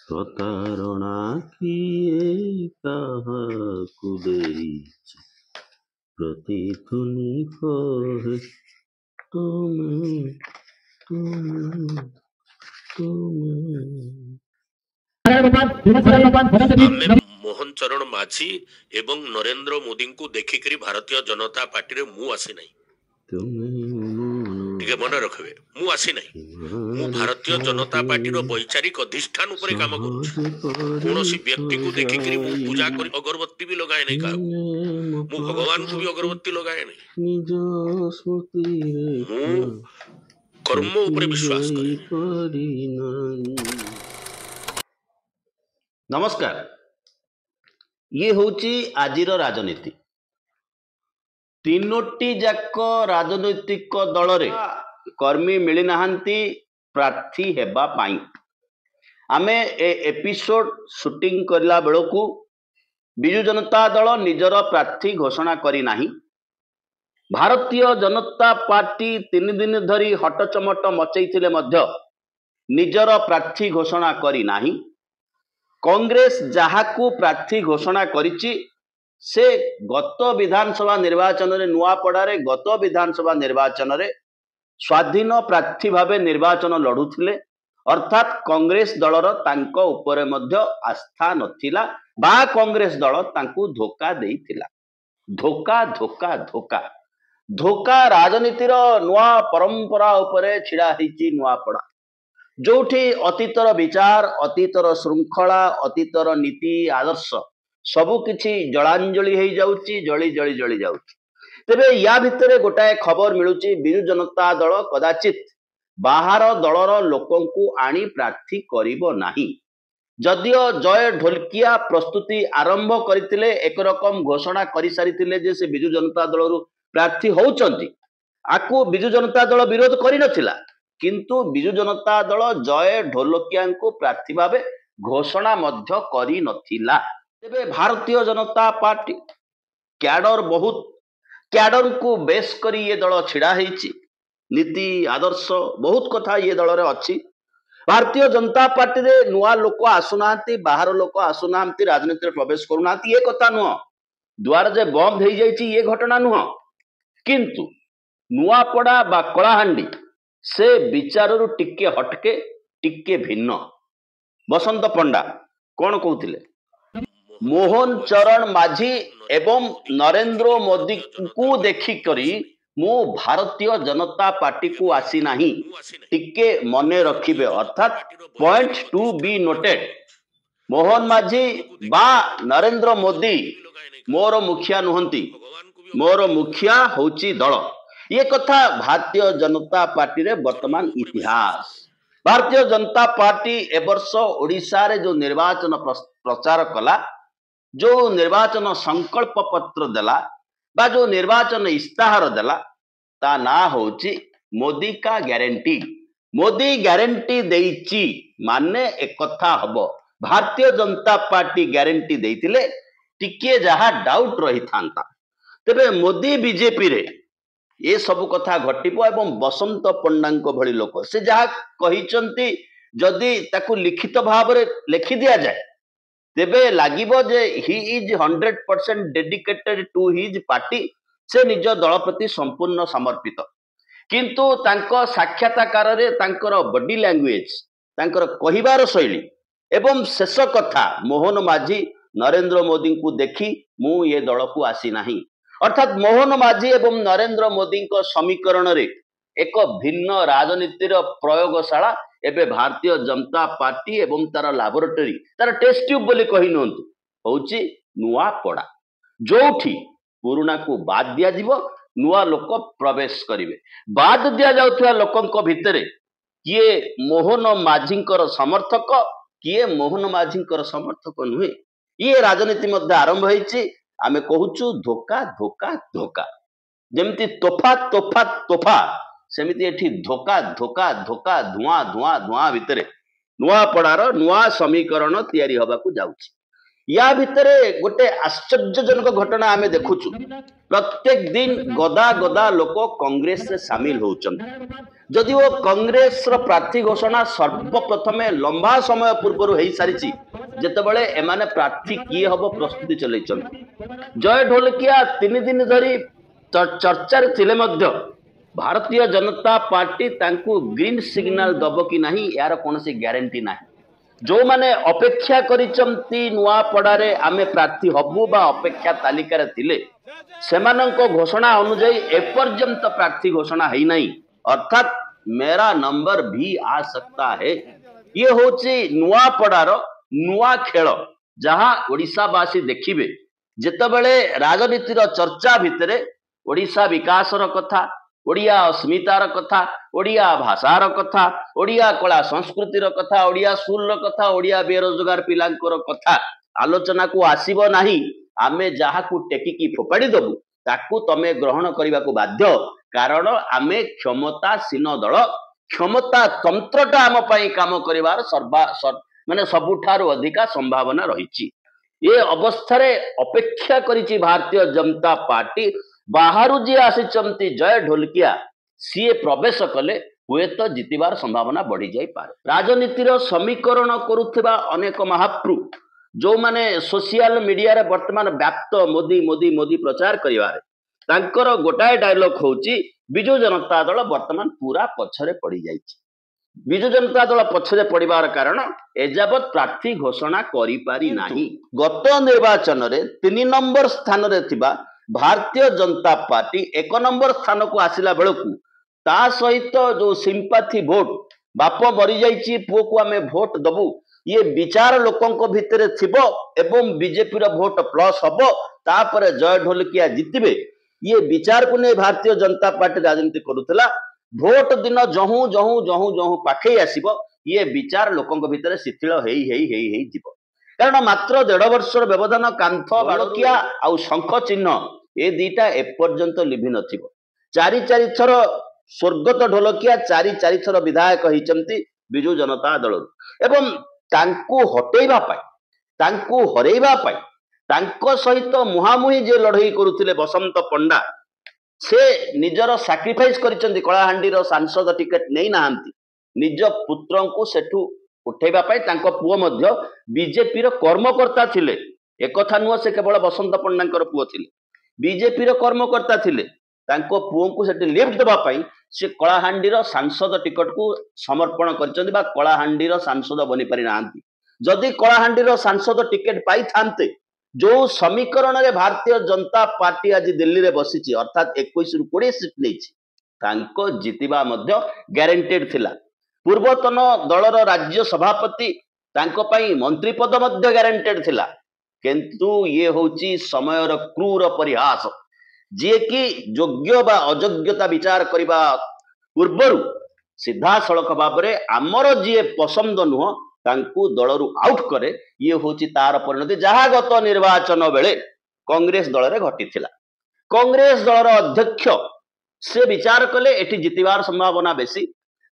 ପ୍ରତାରଣା କିଏ କାହାକୁ ଦେଇଛି ପ୍ରତିଧ୍ୱନି କହେ ତୁମେ ତୁମେ ତୁମେ। ଆମେ ମୋହନ ଚରଣ ମାଝୀ ଏବଂ ନରେନ୍ଦ୍ର ମୋଦୀଙ୍କୁ ଦେଖିକରି ଭାରତୀୟ ଜନତା ପାର୍ଟିରେ ମୁଁ ଆସି ନାହିଁ। ଟିକେ ମନେ ରଖିବେ, ମୁଁ ଆସି ନାହିଁ। ମୁଁ ଭାରତୀୟ ଜନତା ପାର୍ଟିର ବୈଚାରିକ ଅଧିଷ୍ଠାନ ଉପରେ କାମ କରୁଛି। କୌଣସି ବ୍ୟକ୍ତିକୁ ଦେଖିକରି ମୁଁ ପୂଜା କରି ଅଗରବତୀ ବି ଲଗାଏ ନାହିଁ କାହାକୁ। ମୁଁ ଭଗବାନଙ୍କୁ ବି ଅଗରବତୀ ଲଗାଏ ନାହିଁ। ମୁଁ କର୍ମ ଉପରେ ବିଶ୍ୱାସ କରେ। ନମସ୍କାର, ଇଏ ହେଉଛି ଆଜିର ରାଜନୀତି। ତିନୋଟି ଯାକ ରାଜନୈତିକ ଦଳରେ କର୍ମୀ ମିଳିନାହାନ୍ତି ପ୍ରାର୍ଥୀ ହେବା ପାଇଁ। ଆମେ ଏ ଏପିସୋଡ ସୁଟିଂ କରିଲା ବେଳକୁ ବିଜୁ ଜନତା ଦଳ ନିଜର ପ୍ରାର୍ଥୀ ଘୋଷଣା କରିନାହିଁ। ଭାରତୀୟ ଜନତା ପାର୍ଟି 3 ଦିନ ଧରି ହଟଚମଟ ମଚେଇଥିଲେ ମଧ୍ୟ ନିଜର ପ୍ରାର୍ଥୀ ଘୋଷଣା କରିନାହିଁ। କଂଗ୍ରେସ ଯାହାକୁ ପ୍ରାର୍ଥୀ ଘୋଷଣା କରିଛି ସେ ଗତ ବିଧାନସଭା ନିର୍ବାଚନରେ ନୂଆପଡ଼ାରେ ଗତ ବିଧାନସଭା ନିର୍ବାଚନରେ ସ୍ୱାଧୀନ ପ୍ରାର୍ଥୀ ଭାବେ ନିର୍ବାଚନ ଲଢୁଥିଲେ। ଅର୍ଥାତ୍ କଂଗ୍ରେସ ଦଳର ତାଙ୍କ ଉପରେ ମଧ୍ୟ ଆସ୍ଥା ନଥିଲା ବା କଂଗ୍ରେସ ଦଳ ତାଙ୍କୁ ଧୋକା ଦେଇଥିଲା। ଧୋକା ଧୋକା ଧୋକା ଧୋକା ରାଜନୀତିର ନୂଆ ପରମ୍ପରା ଉପରେ ଛିଡ଼ା ହେଇଛି ନୂଆପଡ଼ା, ଯୋଉଠି ଅତୀତର ବିଚାର, ଅତୀତର ଶୃଙ୍ଖଳା, ଅତୀତର ନୀତି ଆଦର୍ଶ ସବୁକିଛି ଜଳାଞ୍ଜଳି ହେଇଯାଉଛି, ଜଳି ଜଳି ଜଳି ଯାଉଛି। ତେବେ ୟା ଭିତରେ ଗୋଟାଏ ଖବର ମିଳୁଛି, ବିଜୁ ଜନତା ଦଳ କଦାଚିତ୍ ବାହାର ଦଳର ଲୋକଙ୍କୁ ଆଣି ପ୍ରାର୍ଥୀ କରିବ ନାହିଁ। ଯଦିଓ ଜୟ ଢୋଲକିଆ ପ୍ରସ୍ତୁତି ଆରମ୍ଭ କରିଥିଲେ, ଏକରକମ ଘୋଷଣା କରିସାରିଥିଲେ ଯେ ସେ ବିଜୁ ଜନତା ଦଳରୁ ପ୍ରାର୍ଥୀ ହଉଛନ୍ତି, ଆକୁ ବିଜୁ ଜନତା ଦଳ ବିରୋଧ କରିନଥିଲା। କିନ୍ତୁ ବିଜୁ ଜନତା ଦଳ ଜୟ ଢୋଲକିଆଙ୍କୁ ପ୍ରାର୍ଥୀ ଭାବେ ଘୋଷଣା ମଧ୍ୟ କରିନଥିଲା। ତେବେ ଭାରତୀୟ ଜନତା ପାର୍ଟି କ୍ୟାଡର ବହୁତ କ୍ୟାଡରଙ୍କୁ ବେଶ କରି ଏ ଦଳ ଛିଡ଼ା ହେଇଛି। ନୀତି ଆଦର୍ଶ ବହୁତ କଥା ଏ ଦଳରେ ଅଛି। ଭାରତୀୟ ଜନତା ପାର୍ଟିରେ ନୂଆ ଲୋକ ଆସୁନାହାନ୍ତି, ବାହାର ଲୋକ ଆସୁନାହାନ୍ତି, ରାଜନୀତିରେ ପ୍ରବେଶ କରୁନାହାନ୍ତି, ଏ କଥା ନୁହଁ। ଦ୍ୱାର ଯେ ବନ୍ଦ ହେଇଯାଇଛି ଏ ଘଟଣା ନୁହଁ। କିନ୍ତୁ ନୂଆପଡ଼ା ବା କଳାହାଣ୍ଡି ସେ ବିଚାରରୁ ଟିକେ ହଟକେ, ଟିକେ ଭିନ୍ନ। ବସନ୍ତ ପଣ୍ଡା କଣ କହୁଥିଲେ? ମୋହନ ଚରଣ ମାଝୀ ଏବଂ ନରେନ୍ଦ୍ର ମୋଦୀଙ୍କୁ ଦେଖିକରି ମୁଁ ଭାରତୀୟ ଜନତା ପାର୍ଟିକୁ ଆସି ନାହିଁ, ଟିକେ ମନେ ରଖିବେ। ଅର୍ଥାତ୍ point two be noted. Mohan Majhi ବା ନରେନ୍ଦ୍ର ମୋଦୀ ମୋର ମୁଖିଆ ନୁହନ୍ତି, ମୋର ମୁଖିଆ ହେଉଛି ଦଳ। ଏ କଥା ଭାରତୀୟ ଜନତା ପାର୍ଟିରେ ବର୍ତ୍ତମାନ ଇତିହାସ। ଭାରତୀୟ ଜନତା ପାର୍ଟି ଏ ବର୍ଷ ଓଡ଼ିଶାରେ ଯୋଉ ନିର୍ବାଚନ ପ୍ରଚାର କଲା, ଯୋଉ ନିର୍ବାଚନ ସଂକଳ୍ପ ପତ୍ର ଦେଲା ବା ଯୋଉ ନିର୍ବାଚନ ଇସ୍ତାହାର ଦେଲା, ତା ନାଁ ହେଉଛି ମୋଦି କା ଗ୍ୟାରେଣ୍ଟି। ମୋଦି ଗ୍ୟାରେଣ୍ଟି ଦେଇଛି ମାନେ ଏକଥା ହବ, ଭାରତୀୟ ଜନତା ପାର୍ଟି ଗ୍ୟାରେଣ୍ଟି ଦେଇଥିଲେ ଟିକେ ଯାହା ଡାଉଟ ରହିଥାନ୍ତା। ତେବେ ମୋଦି ବିଜେପିରେ ଏ ସବୁ କଥା ଘଟିବ ଏବଂ ବସନ୍ତ ପଣ୍ଡାଙ୍କ ଭଳି ଲୋକ ସେ ଯାହା କହିଛନ୍ତି ଯଦି ତାକୁ ଲିଖିତ ଭାବରେ ଲେଖି ଦିଆଯାଏ ତେବେ ଲାଗିବ ଯେ he is 100% dedicated to his party. ସେ ନିଜ ଦଳ ପ୍ରତି ସମ୍ପୂର୍ଣ୍ଣ ସମର୍ପିତ। କିନ୍ତୁ ତାଙ୍କ ସାକ୍ଷାତକାରରେ ତାଙ୍କର ବଡି ଲାଙ୍ଗୁଏଜ, ତାଙ୍କର କହିବାର ଶୈଳୀ ଏବଂ ଶେଷ କଥା ମୋହନ ମାଝୀ ନରେନ୍ଦ୍ର ମୋଦୀଙ୍କୁ ଦେଖି ମୁଁ ଏ ଦଳକୁ ଆସି ନାହିଁ, ଅର୍ଥାତ୍ ମୋହନ ମାଝୀ ଏବଂ ନରେନ୍ଦ୍ର ମୋଦୀଙ୍କ ସମୀକରଣରେ ଏକ ଭିନ୍ନ ରାଜନୀତିର ପ୍ରୟୋଗଶାଳା ଏବେ ଭାରତୀୟ ଜନତା ପାର୍ଟି ଏବଂ ତାର ଲାବୋରେଟୋରୀ, ତାର ଟେଷ୍ଟ ଟ୍ୟୁବ ବୋଲି କହି ନିଅନ୍ତୁ, ହେଉଛି ନୂଆପଡ଼ା। ଯୋଉଠି ପୁରୁଣାକୁ ବାଦ ଦିଆଯିବ, ନୂଆ ଲୋକ ପ୍ରବେଶ କରିବେ। ବାଦ ଦିଆଯାଉଥିବା ଲୋକଙ୍କ ଭିତରେ କିଏ ମୋହନ ମାଝୀଙ୍କର ସମର୍ଥକ, କିଏ ମୋହନ ମାଝୀଙ୍କର ସମର୍ଥକ ନୁହେଁ, ଇଏ ରାଜନୀତି ମଧ୍ୟ ଆରମ୍ଭ ହେଇଛି। ଆମେ କହୁଛୁ ଧୋକା ଧୋକା ଧୋକା। ଯେମିତି ତୋଫା ତୋଫା ତୋଫା, ସେମିତି ଏଠି ଧୋକା ଧୋକା ଧୋକା, ଧୂଆଁ ଧୂଆଁ ଧୂଆଁ ଭିତରେ ନୂଆପଡ଼ାର ନୂଆ ସମୀକରଣ ତିଆରି ହେବାକୁ ଯାଉଛି। या भितर गोटे आश्चर्यजनक घटना आमे देखुचु प्रत्येक दिन गदा गदा लोक कांग्रेस से सामिल होउछन जदि वो कांग्रेस रो प्रार्थी घोषणा सर्वप्रथम लंबा समय पूर्व हो सारी जेतेबेले एमाने प्रार्थी किए हब प्रस्तुति चलैछन जय ढोलकिया 3 दिन धरी चर्चा थिले मध्य भारतीय जनता पार्टी तांकू ग्रीन सिग्नल दब कि नहीं यार कौन सी ग्यारंटी ना जो माने अपेक्षा करिचंती नुआपड़ारे आमे प्रार्थी हबु बा अपेक्षा तालिका थिले सेमानंको घोषणा अनुଯାयी एपर्यंत प्रार्थी घोषणा है नहीं अर्थात मेरा नंबर भी आ सकता है ये होची नुआपड़ार नुआ खेल जहाँ ओडिशावासी देखिबे जेतेबेले राजनीतिर चर्चा भितरे ओडिशा विकासर कथा ओडिया अस्मितार कथा ओडिया भाषार कथा ओडिया कला संस्कृतिर कथा ओडिया स्कूल कथा ओडिया बेरोजगार पिलांकर कथा आलोचना को आसीबो नाही आमे जहाकू टेकिकी फोपाड़ी दबु ताकू तमे ग्रहण करने को बाध्य कारण आमे क्षमतासीन दल क्षमता तंत्रटा आम पाई काम करिवार माने सबुठारु अधिका संभावना रही ये अवस्था अपेक्षा करिछि भारतीय जनता पार्टी बाहरु जी आसिचंती जय ढोलकिया सीए प्रवेश कले हुए तो जितिबार संभावना बढ़ी जाई पारे राजनीतिर समीकरण करुथिबा अनेक महाप्रु जो माने सोशल मीडिया रे वर्तमान व्याप्त मोदी मोदी मोदी प्रचार करिवारे तांकर गोटाए डायलॉग होची बिजु जनता दल वर्तमान पूरा पछरे पड़ी जाइछि बिजु जनता दल पछरे पड़िबार कारण एजाबत प्रार्थी घोषणा करि पारि नाही गत निर्वाचन रे 3 नंबर स्थान रे थिबा भारतीय जनता पार्टी 1 नंबर स्थान को आसिला बेलकू ता सहित जो सिंपाथी भोट बाप मरी जाइछि पुओ को आमे भोट दबु ये विचार लोकंक भितरे थिबो एवं बीजेपी रो भोट प्लस हबो तापर जय ढोलकिया जितिबे ये विचार को नहीं भारतीय जनता पार्टी राजनीति करुतला भोट दिन जहू जहू जहू जहू पाखे आसीबो ये विचार लोकंक भितरे शिथिल हेई जिवो कारण मात्र 1.5 वर्षर व्यवधान कांथ बालकिया आउ शंख चिन्ह ए दीटा एपर्यंत लिभि नथिबो चारि थर स्वर्गत ढोलकिया चारि थर विधायक होइचंती बिजु जनता दल एवं तांकू हटेइबा पाई तांकू हरेइबा पाई तांको सहित मुहामुही जे लड़ई करुथिले बसंत पंडा से निजर सैक्रिफाइस करिचंती कलाहांडीर सांसद टिकेट नै नाहंती निज पुत्र को सेठू उठेबा पाई तांको पुओ मध्य बीजेपी रो कर्मकर्ता थिले एकथा नुह से केवल बसंत पंडांकर पुओ थिले बीजेपी रो कर्मकर्ता थिले तांको पुओ को सेठी लिफ्ट देबा पाई से कलाहांडीर सांसद टिकट को समर्पण करिचंती बा कलाहांडीर सांसद बनि पारि नाहंती जदि कलाहांडीर सांसद टिकेट पाई थांते जो समीकरण रे भारतीय जनता पार्टी आज दिल्ली रे बसिछि अर्थात 21 रु 20 सीट नैछि तांको जितिबा मध्य ग्यारंटेड थिला पूर्वतन दलर राज्य सभापति तांको पई मंत्री पद मध्य ग्यारंटेड थिला किंतु ये होची समयर क्रूर परिहास जे कि योग्य बा अयोग्यता विचार करिबा पूर्वरु सीधा सड़क भाबरे आमर जे पसंद नुह तांकू दलरु आउट करे ये होची तार परिणति जहाँ गत निर्वाचन बेले कांग्रेस दल रे घटिथिला कांग्रेस दलर अध्यक्ष से विचार कले एठी जितिबार संभावना बेसी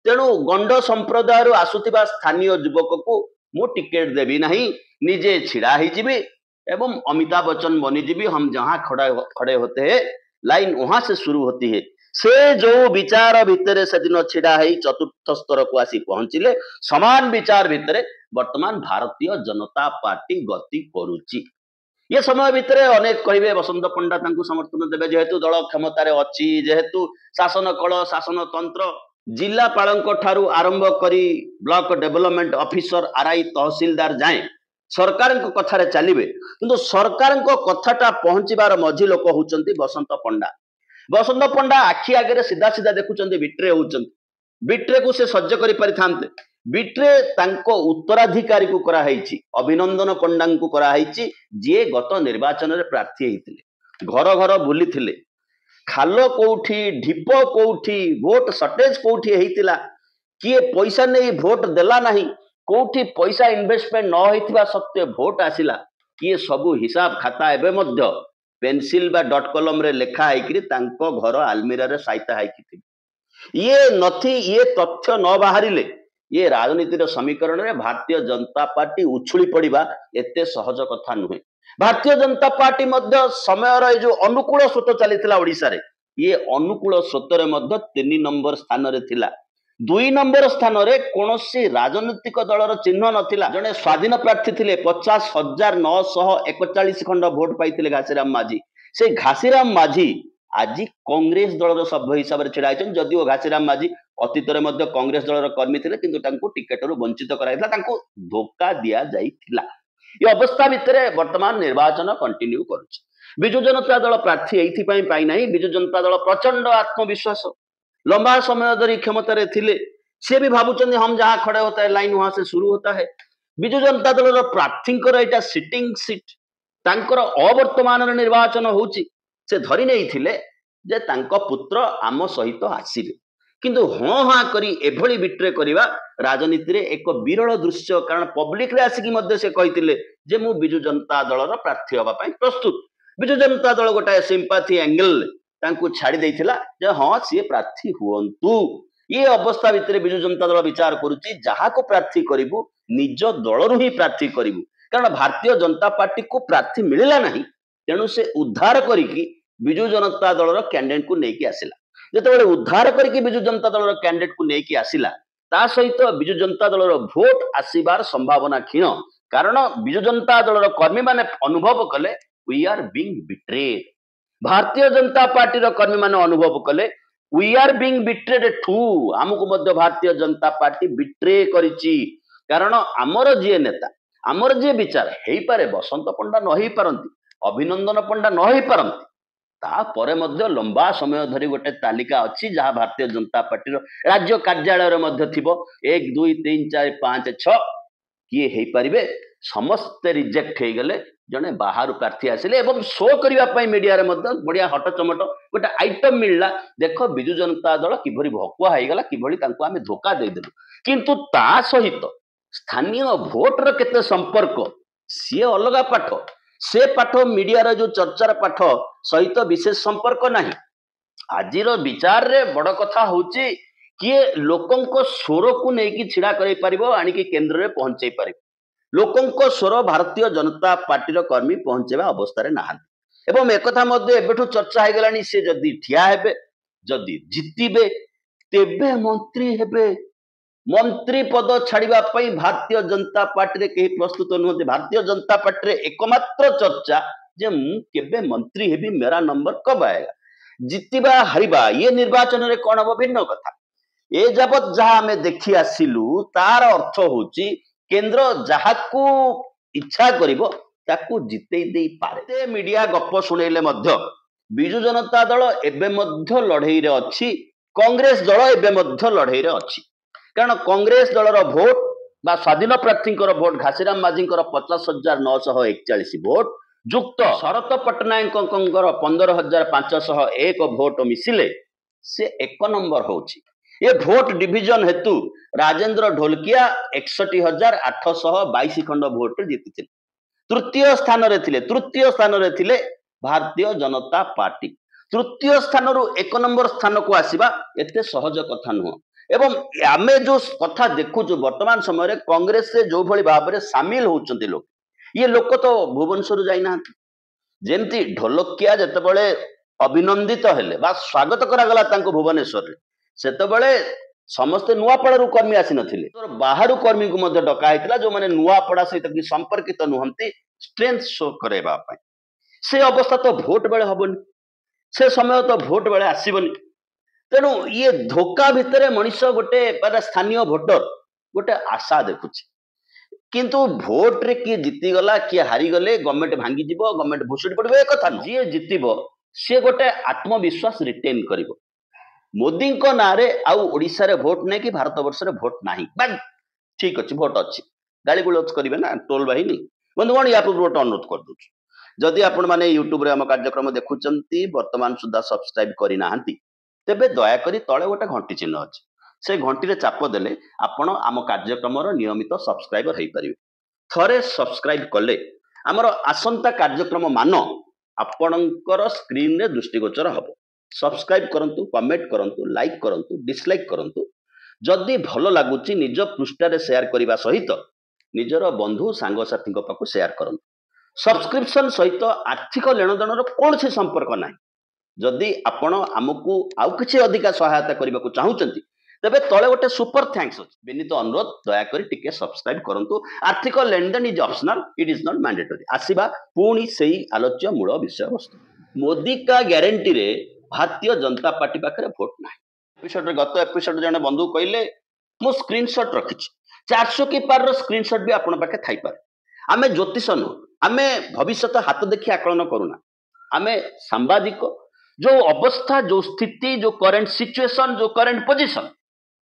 तेणु गंड संप्रदाय आसुथिबा स्थानीय युवक को मु टिकेट देवी नहीं निजे छिड़ा ही जीवी एवं अमिताभ बच्चन बनीजीवी हम जहाँ खड़े होते हैं लाइन वहां से शुरू होती है से जो विचार भितर से दिन छिड़ा है चतुर्थ स्तर को आसी पहुंचिले समान विचार भितर वर्तमान भारतीय जनता पार्टी गति करुची ये समय भितर अनेक कहे बसंत पंडा तांकु समर्थन देवे जेहेतु दल क्षमतार अच्छी जेहेतु शासन कल शासन तंत्र जिलापाल ठारू आरंभ करी ब्लॉक डेवलपमेंट ऑफिसर आरआई तहसीलदार जाए सरकार कथार चलिए किंतु सरकार कथाटा पहुंचबार मझी लोक होउचंती बसंत पंडा आखि आगे सीधा सीधा देखुं बिट्रे होउचंती बिट्रे को से सज्ज करि परिथांते बिट्रे तांको उत्तराधिकारी को कराई अभिनंदन पंडा को कराई जी गत निर्वाचन रे प्रार्थी होते घर घर बुली थिले खाल कोठी ढीप कोठी भोट सटेज कोठी होइतिला किए पैसा नहीं भोट देला नहीं कोठी पैसा इन्वेस्टमेंट न होइतिबा सत्य भोट आसिला किए सबु हिसाब खाता एबे मध्य पेंसिल बा डॉट कलम रे लेखा हैकरी तांको घर आलमीरा रे साइता हैकी ये नथी ये तथ्य न बाहरिले ये राजनीतिर समीकरण में भारतीय जनता पार्टी उछुली पड़ा एते सहज कथा नुहे। भारतीय जनता पार्टी मध्य समय जो अनुकूल स्रोत चली ओडिशा रे ये अनुकूल स्रोत रे 3 नंबर स्थान रे थिला। 2 नंबर स्थान रे कोनोसी राजनीतिक दलर चिन्ह नथिला। जने स्वाधीन प्रार्थी थिले 50,941 खंड भोट पाइथिले घासीराम माझी। से घासीराम माझी आज कांग्रेस दलर सभ्य हिसाब से छिड़ा होइछन। जदिओ घासीराम माझी अतीत रे मध्य कांग्रेस दलर कर्मी थिले किंतु तांको टिकेट रु वंचित कराइला, तांको धोखा दिया जाइथिला। ये अवस्था भितर वर्तमान निर्वाचन कंटिन्यू करुछ। बिजु जनता दल प्रार्थी एथि पई पाई नाही। बिजु जनता दल प्रचंड आत्मविश्वास लंबा समय धरी क्षमता थिले। से भी भावुचंद हम जहां खड़े होता है लाइन वहां से शुरू होता है। बिजु जनता दल प्रार्थी एटा सिटिंग सीट तांकर अवर्तमान निर्वाचन होउची। से धरी नहीं थिले जे तांको पुत्र आम सहित आसीबे, किंतु हाँ हाँ करी एभली बिट्रे करिवा राजनीति रे एक विरल दृश्य। कारण पब्लिक रे आसिकी मध्य से कहिथिले जे मु बिजु जनता दलर प्रार्थी होबा पई प्रस्तुत। बिजु जनता दल गोटा सिंपाथी एंगल तांको छाड़ी देइथिला जे हाँ सी प्रार्थी हुअंतु। ये अवस्था भितर बिजु जनता दल विचार करुची जहा को प्रार्थी करिवु निज दलरु ही प्रार्थी करिवु। कारण भारतीय जनता पार्टी को प्रार्थी मिलिला नहीं, तेणु से उद्धार करिकी बिजु जनता दलर कैंडिडेट को लेके आसिला। जेतेबेले उद्धार करिकी बिजु जनता दलर कैंडिडेट को लेके आसिला ता सहित बिजु जनता दलर भोट आसीबार संभावना क्षीण। कारण बिजु जनता दलर कर्मी माने अनुभव कले वी आर बीइंग बिट्रेड। भारतीय जनता पार्टी रो कर्मी माने अनुभव कले we are being betrayed to. हमको मध्य भारतीय जनता पार्टी बिट्रे करिची। कारण आमर जे नेता आमर जे विचार हेई पारे बसंत पंडा न हेई पारंती, अभिनंदन पंडा न हेई पारंती, तापरे मध्य लंबा समय धरी गोटे तालिका अच्छी जहाँ भारतीय जनता पार्टी राज्य कार्यालय मध्य थिबो 1 2 3 4 5 6 किए हेई परिबे। समस्त रिजेक्ट हे गले। जने बाहर प्रार्थी आसिले एवं शो करिवा पई मीडिया रे मध्य बढ़िया हट चमट गोटे आइटम मिलला। देखो बिजु जनता दल किभरी भकुआ हो गला, किभरी तांको आमे धोखा दे देलु। किंतु ता सहित स्थानीय भोटर केते संपर्क सी अलग पाठ। से पाठ मीडिया रे जो चर्चार पाठ सहित विशेष संपर्क नहीं। आजिर विचार रे बड़ कथा होची किए लोकंको स्वर को लेकिन छिड़ा करें पारिबो आनिकी केंद्र रे पहुंचे पारिबो। लोकंको स्वर भारतीय जनता पार्टी कर्मी पहुंचेबा अवस्था रे नाहांती। एवं एकथा मध्य एबेठु चर्चा हो गलानी से जदि ठिया हेबे जदि जितिबे तेबे मंत्री हेबे। मंत्री पद छाड़िबा पई भारतीय जनता पार्टी रे केही प्रस्तुत नुहंती। भारतीय जनता पार्टी रे एकमात्र चर्चा जे मु केबे मंत्री हेबी, मेरा नंबर कब आएगा। जितिबा हारिबा ये निर्वाचन रे कोन हबो भिन्न कथा। ए जबत जहां हमें देखि आसिलु तार अर्थ होची केंद्र जहाकू इच्छा करिवो ताकू जितेई देई पारे। मीडिया गप सुनेले मध्य बिजु जनता दल एबे मध्य लड़ाई रे अछि, कांग्रेस दल एबे मध्य लड़ाई रे अछि। कारण कांग्रेस दलर भोट बा स्वाधीन प्रार्थी भोट घासीराम माझी 50,941 भोट जुक्त शरत पट्टनायक 15,501 भोट मिसिले से 1 नंबर होची। ये भोट डिविजन हेतु राजेंद्र ढोलकिया 61,822 खंड भोट जीति। तृतीय स्थान रे थिले भारतीय जनता पार्टी। तृतीय स्थान रु 1 नंबर स्थान को आसीबा एते सहज कथा नुह। एवं आमे जो कथा देखु वर्तमान समय रे कांग्रेस से जो भली भाव में सामिल होचंती लोग, ये लोक तो भुवनेश्वर जाइना। जेमती ढोलकिया जेतेबेले अभिनंदित हेले बा स्वागत करा गला तांको भुवनेश्वर रे, सेतेबेले समस्ते नुआपड़ारू कर्मी आसी नथिले, बाहरु कर्मी को मध्य डका हैतिला जो माने नुआपड़ा सहित कि संपर्कित नुहंती स्ट्रेंथ शो करेबा पई। से अवस्था तो भोट बेले हबनी, से समय तो भोट बेले आसीबनी। तेणु ये धोखा भितर मनीष गोटे स्थानीय भोटर गोटे आशा देखुची, किंतु भोट रे किए जीतीगला किए हारीगले गवर्नमेंट भांगी जीव, गवर्नमेंट भुसुड़ी पड़े कथा न। जी जीतब सी गोटे आत्मविश्वास रिटेन कर। मोदी नारे आउ ओडिशा रे भोट नहीं कि भारत वर्ष रे भोट नहीं, ठीक अच्छे भोट अच्छी गाड़ी गुलच करेंगे ना टोल बाहिनी। बंधुगण या पूर्व गोटे अनुरोध कर दूँ, जदि आपण मैंने यूट्यूब रे आम कार्यक्रम देखुंत वर्तमान सुधा सब्सक्राइब करना तेबे दयाकोरी तले गोटे घंटी चिन्ह अच्छे, से घंटी रे चाप देले आपण आम कार्यक्रम नियमित सब्सक्राइबर हो पारे। थरे सब्सक्राइब कले आमर आसंता कार्यक्रम मान आपणकर स्क्रीन रे दृष्टिगोचर हबो। सब्सक्राइब करंतु, कमेंट करंतु, लाइक करंतु, डिसलाइक करंतु। जदि भल लगुच निज पृष्ठार शेयर करने सहित निजर बंधु सांगसाथी पाखु शेयर करନ୍ତୁ। सब्सक्रिप्शन सहित आर्थिक लेनदेन कौन से संपर्क ना जदि आपण आमको आउ किसी अधिका सहायता करने को चाहूँगी तेरे तले गोटे सुपर थैंक्स अच्छे विनीत अनुरोध दयाकोरी टिके सब्सक्राइब करंतु। आर्थिक लेनदेन is optional, it is not mandatory. आसीबा पुणी से आलोच्य मूल विषय वस्तु मोदी का ग्यारंटी रे भारतीय जनता पार्टी पाखे भोट ना। एपिसोड गत एपिसोड जने बंधु कहले मु स्क्रीनशॉट रखी 400 की पार स्क्रीनशॉट भी आपण पाखे थाई पारे। आमे ज्योतिष नु आमे भविष्य हाथ देखि आकलन करूना। आमे सांबादिक जो अवस्था जो स्थिति जो करंट सिचुएशन जो करंट पोजीशन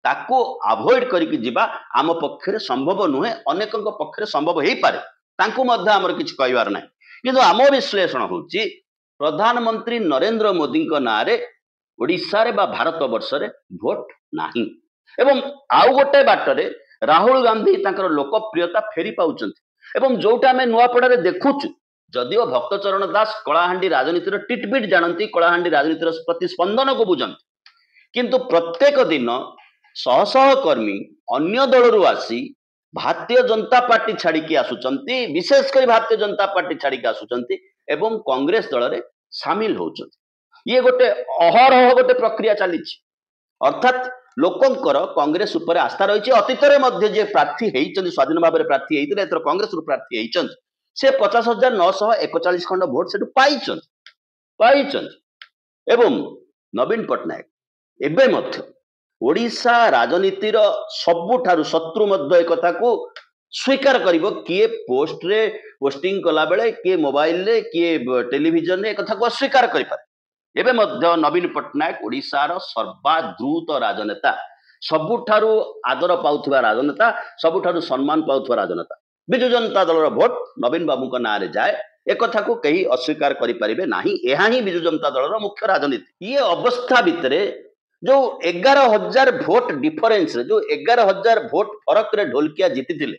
ताको अवॉइड करके जीवा आम पक्षरे संभव नुहे, अनेकों पक्षरे संभव हो पारे तांको मध्य आमर किछ कहबार नै। किंतु आम विश्लेषण होची प्रधानमंत्री नरेंद्र मोदी को नारे ओडिशा रे बा भारत वर्ष रे भोट नाही एवं आउ गोटे बाटरे राहुल गांधी तांकर लोकप्रियता फेरी पाउचंती एवं जोटा आमे नुआपड़ा रे देखुचु जदिओ भक्तचरण दास कलाहांडी राजनीतिर टिटबिट जानती, कलाहांडी राजनीतिर प्रतिस्पंदन को बुझंती, किंतु प्रत्येक दिन शह शह कर्मी अन्य दलरू आसी भारतीय जनता पार्टी छाड़ी आसुचंती, विशेषकर भारतीय जनता पार्टी छाड़ी आसुचंती एवं कांग्रेस दल रे सामिल होउचंती। ये गोटे अहरह गोटे प्रक्रिया चली अर्थात लोकंकर कांग्रेस उपर आस्था रही। अतीत में जे प्रार्थी होती स्वाधीन भाव में प्रार्थी होते एथर कांग्रेस प्रार्थी होती से 50,941 खंड भोट से पाई एवं नवीन पट्टनायक एबे मध्य ओडिशा राजनीतिर सबुठारु शत्रु मध्य एक कथा को स्वीकार करिवो किए पोस्ट रे पोस्टिंग कला बेले किए मोबाइल रे किए टेलीविजन रे एक कथा को अस्वीकार करि पारे। एबे मध्य नवीन पट्टनायक ओडिशार सर्वाद्रुत राजनेता, सबुठारु आदर पाउथबा राजनेता, सबुठारु सम्मान पाउथबा राजनेता। बिजु जनता दलर भोट नवीन बाबू को नारे जाए एक कथा को कहीं अस्वीकार करि परिबे नाही। एहा ही बिजु जनता दलर मुख्य राजनीति। ये अवस्था भितरे जो 11,000 भोट डिफरेंस रे जो 11,000 भोट फरक रे ढोलकिया जीति थिले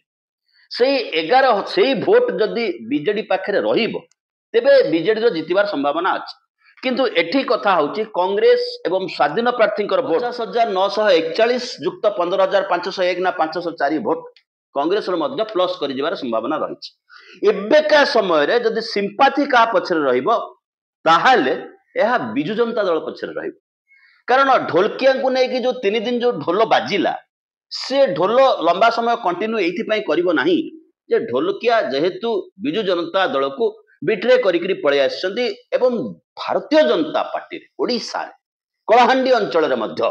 से भोट जदि बीजेडी पाखरे रहिबो तेबे बीजेडी रो जितिबार संभावना अछि। किंतु एठी कथा होची कांग्रेस एवं स्वाधीन प्रार्थीकर भोट 50,941 युक्त 15,501 ना 504 भोट कांग्रेस रो मध्य प्लस करि जिबार संभावना रहिछि। एबेका समय रे जदि सिंपाथी का पछरे रहिबो ताहाले एहा बिजु जनता दल पछरे रहिबो। कारण ढोलकिया को नहीं जो 3 दिन जो ढोल बाजिला से ढोल लंबा समय कंटिन्यू एइथि करिवो नाही जे ढोलकिया जेहेतु बिजु जनता दल को बिट्रे करिकरी पळे आछंती एवं भारतीय जनता पार्टी ओडिशा कलाहांडी अंचल रे मध्य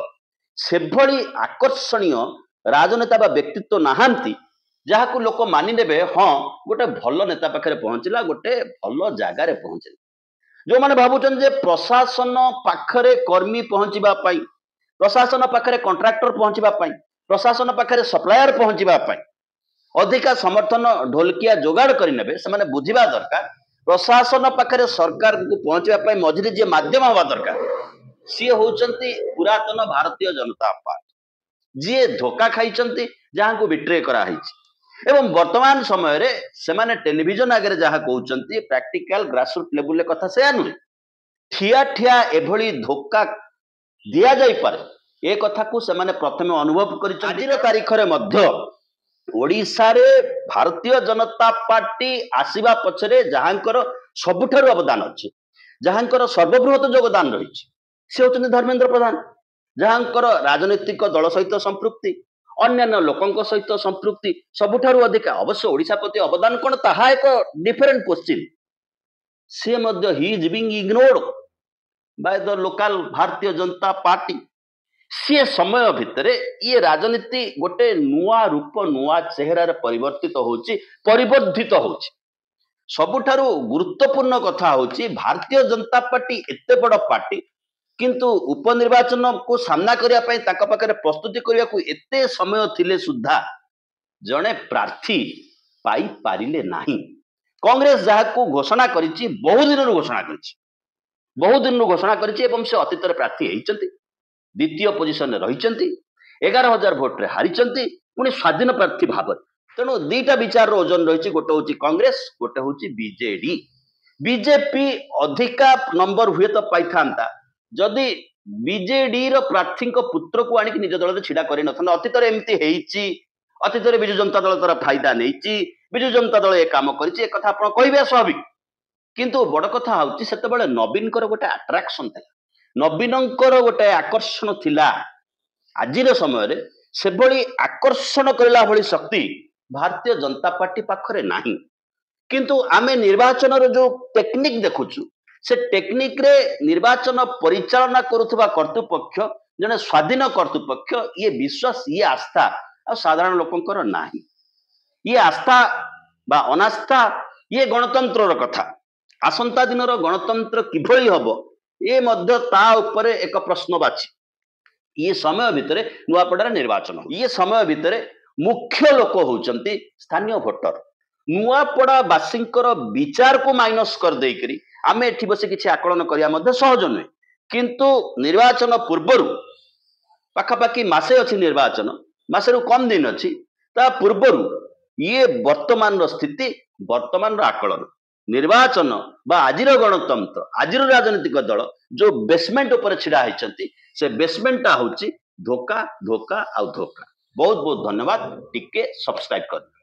सेभली आकर्षणीय राजनेता बा व्यक्तित्व नाहांती जहाकू लोक मानि नेबे हाँ गोटे भल नेता पाखरे पहुंचला, गोटे भल जगह रे पहुंचला। जो माने भाबुचन जे प्रशासन पाखरे कर्मी पहुंचीबा पाई, प्रशासन पाखरे कॉन्ट्रैक्टर पहुंचीबा पाई, प्रशासन पाखरे सप्लायर पहुंचीबा पाई अधिका समर्थन ढोलकिया जोगाड़ करि नेबे। से माने बुझिबा दरकार प्रशासन पाखरे सरकार को पहुंचीबा पाई मझिरे जे माध्यम होबा दरकार सी होउचंती पुरातन भारतीय जनता पार्टी जी धोखा खाइचंती जहां को बिट्रे करा हिच एवं वर्तमान समय रे सेमाने टेलीविजन आगे जहाँ कहते प्रैक्टिकल ग्रासरूट लेवल कथा से नुहे ठिया ठिया एभली धोखा दिया जाई पारे ए कथा को सेमाने प्रथमे अनुभव कर तारीख रे मध्य ओडिशा रे भारतीय जनता पार्टी आसीबा पछरे जहांकर सबुठारु अवदान अछि, जहांकर सर्वबृहत योगदान रही से होचंती धर्मेंद्र प्रधान, जहांकर राजनीतिक दल सहित संपृक्ति अन्य लोकों सहित संपृक्ति सबुठारु अधिक। अवश्य ओडिशा प्रति अवदान कौन ताहा एक डिफरेंट क्वेश्चन। से मध्य he is being ignored by the local Bharatiya Janata party. सी समय भितर ये राजनीति गोटे नुआ रूप नुआ चेहरा परिवर्तित होची, परिवर्धित होची। सबुठारु गुरुत्वपूर्ण कथा होची भारतीय जनता पार्टी एते बड़ पार्टी किंतु उपनिर्वाचन को सामना करिया पई ताका पाखरे प्रस्तुति करिया को एते समय थिले सुद्धा जणे प्रार्थी पाई पारिले नाही। कांग्रेस जहाको घोषणा करिछि बहु दिन घोषणा करिछि, बहु दिन घोषणा करिछि एवं से अतीत रे प्रार्थी हेइचंती, द्वितीय पोजिशन रे रहिचंती, 11,000 भोट रे हारिचंती, पुणी स्वाधीन प्रार्थी भाव। तेणु दुईटा विचार ओजन रही, गोटे हूँ कांग्रेस, गोटे हूँ बीजेडी। बीजेपी अधिका नंबर हुए तो पाई था जदि ବିଜେଡି ର ପ୍ରାର୍ଥୀଙ୍କ ପୁତ୍ରକୁ ଆଣିକି ନିଜ ଦଳରେ ଛିଡା କରିନଥାନ୍ତା। ଅତୀତରେ ଏମିତି ହେଇଛି, ଅତୀତରେ ବିଜୁ ଜନତା ଦଳ ତାର ଫାଇଦା ନେଇଛି, ବିଜୁ ଜନତା ଦଳ ଏ କାମ କରିଛି, ଏ କଥା ଆପଣ କହିବେ ସ୍ୱାଭାବିକ। କିନ୍ତୁ ବଡ କଥା ହଉଛି ସେତେବେଳେ ନବୀନଙ୍କର ଗୋଟେ ଆଟ୍ରାକ୍ସନ ଥିଲା, ନବୀନଙ୍କର ଗୋଟେ ଆକର୍ଷଣ ଥିଲା। ଆଜିର ସମୟରେ ସେଭଳି ଆକର୍ଷଣ କରିଲା ଭଳି ଶକ୍ତି ଭାରତୀୟ ଜନତା ପାର୍ଟି ପାଖରେ ନାହିଁ। କିନ୍ତୁ ଆମେ ନିର୍ବାଚନର ଯୋଉ ଟେକ୍ନିକ ଦେଖୁଛୁ, ସେ ଟେକ୍ନିକରେ ନିର୍ବାଚନ ପରିଚାଳନା କରୁଥିବା କର୍ତ୍ତୃପକ୍ଷ ଜଣେ ସ୍ୱାଧୀନ କର୍ତ୍ତୃପକ୍ଷ, ଇଏ ବିଶ୍ୱାସ, ଇଏ ଆସ୍ଥା ଆଉ ସାଧାରଣ ଲୋକଙ୍କର ନାହିଁ। ଇଏ ଆସ୍ଥା ବା ଅନାସ୍ଥା, ଇଏ ଗଣତନ୍ତ୍ରର କଥା। ଆସନ୍ତା ଦିନର ଗଣତନ୍ତ୍ର କିଭଳି ହବ, ଏ ମଧ୍ୟ ତା ଉପରେ ଏକ ପ୍ରଶ୍ନବାଚୀ। ଇଏ ସମୟ ଭିତରେ ନୂଆପଡାରେ ନିର୍ବାଚନ, ଇଏ ସମୟ ଭିତରେ ମୁଖ୍ୟ ଲୋକ ହଉଛନ୍ତି ସ୍ଥାନୀୟ ଭୋଟର। ନୂଆପଡା ବାସୀଙ୍କର ବିଚାରକୁ ମାଇନସ କରିଦେଇକରି ଆମେ ଏଠି ବସି କିଛି ଆକଳନ କରିବା ମଧ୍ୟ ସହଜ ନୁହେଁ। କିନ୍ତୁ ନିର୍ବାଚନ ପୂର୍ବରୁ ପାଖାପାଖି ମାସେ ଅଛି, ନିର୍ବାଚନ ମାସେରୁ କମ ଦିନ ଅଛି, ତା ପୂର୍ବରୁ ଇଏ ବର୍ତ୍ତମାନର ସ୍ଥିତି, ବର୍ତ୍ତମାନର ଆକଳନ, ନିର୍ବାଚନ ବା ଆଜିର ଗଣତନ୍ତ୍ର, ଆଜିର ରାଜନୈତିକ ଦଳ ଯୋଉ ବେସମେଣ୍ଟ ଉପରେ ଛିଡା ହେଇଛନ୍ତି, ସେ ବେସମେଣ୍ଟଟା ହଉଛି ଧୋକା, ଧୋକା ଆଉ ଧୋକା। ବହୁତ ବହୁତ ଧନ୍ୟବାଦ। ଟିକେ ସବସ୍କ୍ରାଇବ କର।